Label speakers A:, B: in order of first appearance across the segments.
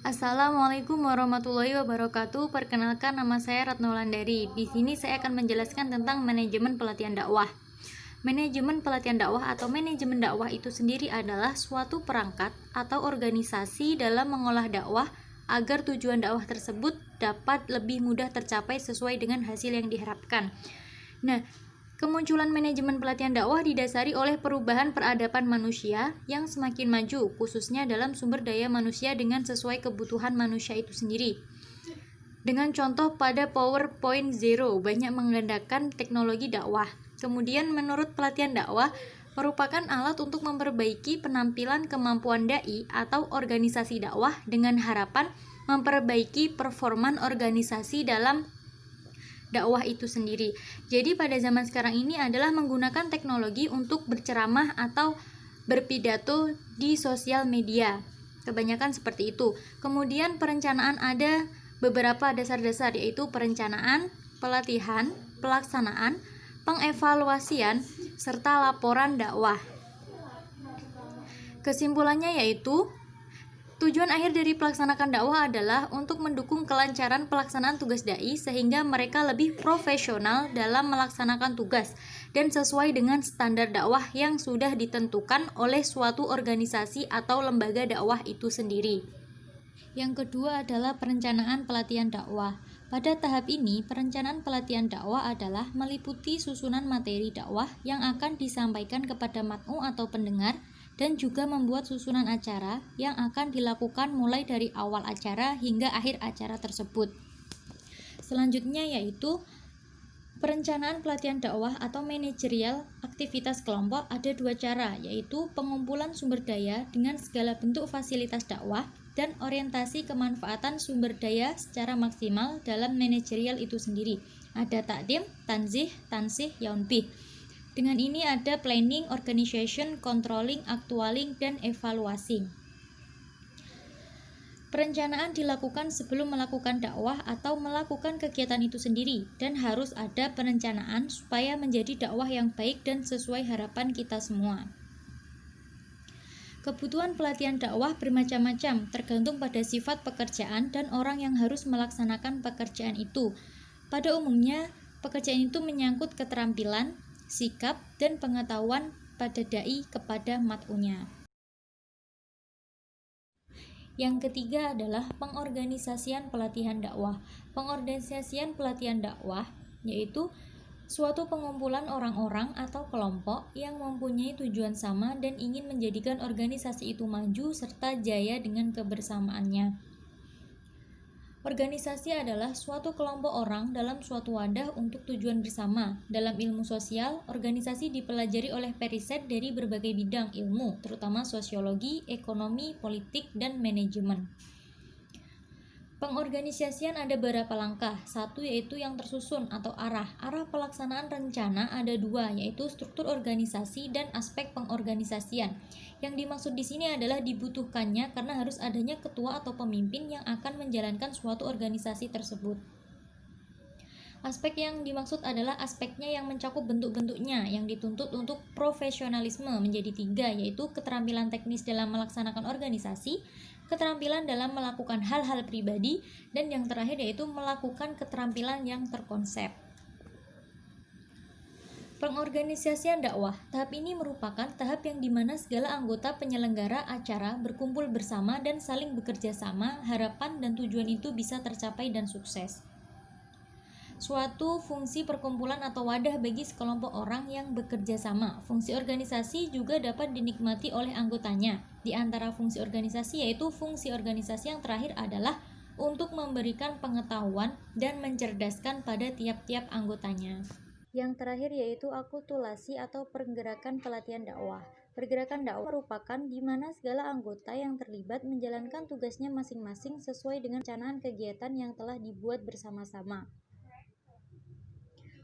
A: Assalamualaikum warahmatullahi wabarakatuh. Perkenalkan, nama saya Ratno Wulandari. Di sini saya akan menjelaskan tentang manajemen pelatihan dakwah. Manajemen pelatihan dakwah atau manajemen dakwah itu sendiri adalah suatu perangkat atau organisasi dalam mengolah dakwah agar tujuan dakwah tersebut dapat lebih mudah tercapai sesuai dengan hasil yang diharapkan. Nah, kemunculan manajemen pelatihan dakwah didasari oleh perubahan peradaban manusia yang semakin maju, khususnya dalam sumber daya manusia dengan sesuai kebutuhan manusia itu sendiri. Dengan contoh pada PowerPoint Zero, banyak menggunakan teknologi dakwah. Kemudian menurut pelatihan dakwah, merupakan alat untuk memperbaiki penampilan kemampuan dai atau organisasi dakwah dengan harapan memperbaiki performa organisasi dalam dakwah itu sendiri. Jadi pada zaman sekarang ini adalah menggunakan teknologi untuk berceramah atau berpidato di sosial media. Kebanyakan seperti itu. Kemudian perencanaan ada beberapa dasar-dasar, yaitu perencanaan, pelatihan, pelaksanaan, pengevaluasian, serta laporan dakwah. Kesimpulannya yaitu tujuan akhir dari pelaksanakan dakwah adalah untuk mendukung kelancaran pelaksanaan tugas dai sehingga mereka lebih profesional dalam melaksanakan tugas dan sesuai dengan standar dakwah yang sudah ditentukan oleh suatu organisasi atau lembaga dakwah itu sendiri. Yang kedua adalah perencanaan pelatihan dakwah. Pada tahap ini, perencanaan pelatihan dakwah adalah meliputi susunan materi dakwah yang akan disampaikan kepada mat'u atau pendengar dan juga membuat susunan acara yang akan dilakukan mulai dari awal acara hingga akhir acara tersebut. Selanjutnya yaitu perencanaan pelatihan dakwah atau manajerial aktivitas kelompok. Ada dua cara, yaitu pengumpulan sumber daya dengan segala bentuk fasilitas dakwah dan orientasi kemanfaatan sumber daya secara maksimal dalam manajerial itu sendiri. Ada takdim, tanzih, tansih, yaunbih. Dengan ini ada planning, organization, controlling, actualing, dan evaluasi. Perencanaan dilakukan sebelum melakukan dakwah atau melakukan kegiatan itu sendiri, dan harus ada perencanaan supaya menjadi dakwah yang baik dan sesuai harapan kita semua. Kebutuhan pelatihan dakwah bermacam-macam, tergantung pada sifat pekerjaan dan orang yang harus melaksanakan pekerjaan itu. Pada umumnya, pekerjaan itu menyangkut keterampilan, sikap, dan pengetahuan pada dai kepada mat'unya. Yang ketiga adalah pengorganisasian pelatihan dakwah. Pengorganisasian pelatihan dakwah yaitu suatu pengumpulan orang-orang atau kelompok yang mempunyai tujuan sama dan ingin menjadikan organisasi itu maju serta jaya dengan kebersamaannya. Organisasi adalah suatu kelompok orang dalam suatu wadah untuk tujuan bersama. Dalam ilmu sosial, organisasi dipelajari oleh periset dari berbagai bidang ilmu, terutama sosiologi, ekonomi, politik, dan manajemen. Pengorganisasian ada beberapa langkah. Satu yaitu yang tersusun atau arah. Arah pelaksanaan rencana ada dua, yaitu struktur organisasi dan aspek pengorganisasian. Yang dimaksud di sini adalah dibutuhkannya karena harus adanya ketua atau pemimpin yang akan menjalankan suatu organisasi tersebut. Aspek yang dimaksud adalah aspeknya yang mencakup bentuk-bentuknya yang dituntut untuk profesionalisme menjadi tiga, yaitu keterampilan teknis dalam melaksanakan organisasi, keterampilan dalam melakukan hal-hal pribadi, dan yang terakhir yaitu melakukan keterampilan yang terkonsep. Pengorganisasian dakwah. Tahap ini merupakan tahap yang dimana segala anggota penyelenggara acara berkumpul bersama dan saling bekerja sama, harapan dan tujuan itu bisa tercapai dan sukses. Suatu fungsi perkumpulan atau wadah bagi sekelompok orang yang bekerja sama. Fungsi organisasi juga dapat dinikmati oleh anggotanya. Di antara fungsi organisasi yaitu fungsi organisasi yang terakhir adalah untuk memberikan pengetahuan dan mencerdaskan pada tiap-tiap anggotanya. Yang terakhir yaitu akulturasi atau pergerakan pelatihan dakwah. Pergerakan dakwah merupakan di mana segala anggota yang terlibat menjalankan tugasnya masing-masing sesuai dengan perencanaan kegiatan yang telah dibuat bersama-sama.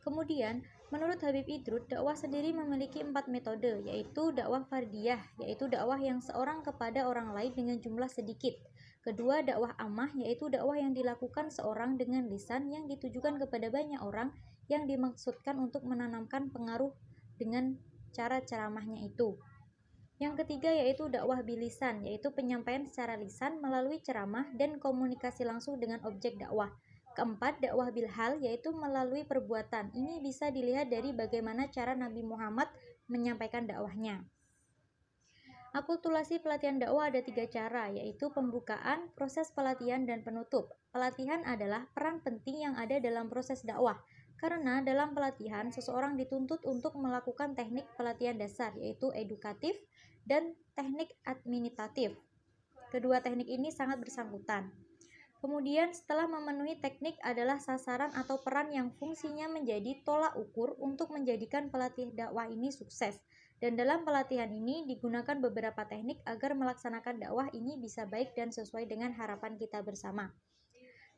A: Kemudian, menurut Habib Idrus, dakwah sendiri memiliki 4 metode, yaitu dakwah fardiyah, yaitu dakwah yang seorang kepada orang lain dengan jumlah sedikit. Kedua, dakwah ammah, yaitu dakwah yang dilakukan seorang dengan lisan yang ditujukan kepada banyak orang yang dimaksudkan untuk menanamkan pengaruh dengan cara ceramahnya itu. Yang ketiga yaitu dakwah bilisan, yaitu penyampaian secara lisan melalui ceramah dan komunikasi langsung dengan objek dakwah. Keempat, dakwah bilhal, yaitu melalui perbuatan. Ini bisa dilihat dari bagaimana cara Nabi Muhammad menyampaikan dakwahnya. Akulturasi pelatihan dakwah ada 3 cara, yaitu pembukaan, proses pelatihan, dan penutup. Pelatihan adalah peran penting yang ada dalam proses dakwah, karena dalam pelatihan seseorang dituntut untuk melakukan teknik pelatihan dasar, yaitu edukatif dan teknik administratif. Kedua teknik ini sangat bersangkutan. Kemudian setelah memenuhi teknik adalah sasaran atau peran yang fungsinya menjadi tolak ukur untuk menjadikan pelatih dakwah ini sukses. Dan dalam pelatihan ini digunakan beberapa teknik agar melaksanakan dakwah ini bisa baik dan sesuai dengan harapan kita bersama.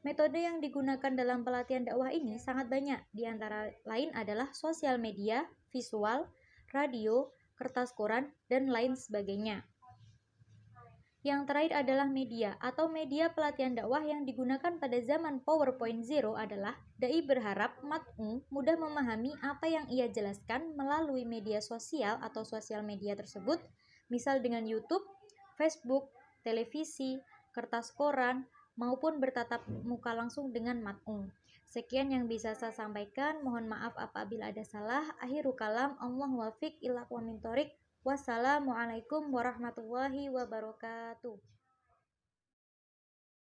A: Metode yang digunakan dalam pelatihan dakwah ini sangat banyak, di antara lain adalah sosial media, visual, radio, kertas koran, dan lain sebagainya. Yang terakhir adalah media atau media pelatihan dakwah yang digunakan pada zaman PowerPoint Zero adalah dai berharap mat'u mudah memahami apa yang ia jelaskan melalui media sosial atau sosial media tersebut, misal dengan YouTube, Facebook, televisi, kertas koran, maupun bertatap muka langsung dengan mat'u. Sekian yang bisa saya sampaikan, mohon maaf apabila ada salah. Akhirul kalam, Allahu wafiq ila aqwamit thoriq. Wassalamualaikum warahmatullahi wabarakatuh.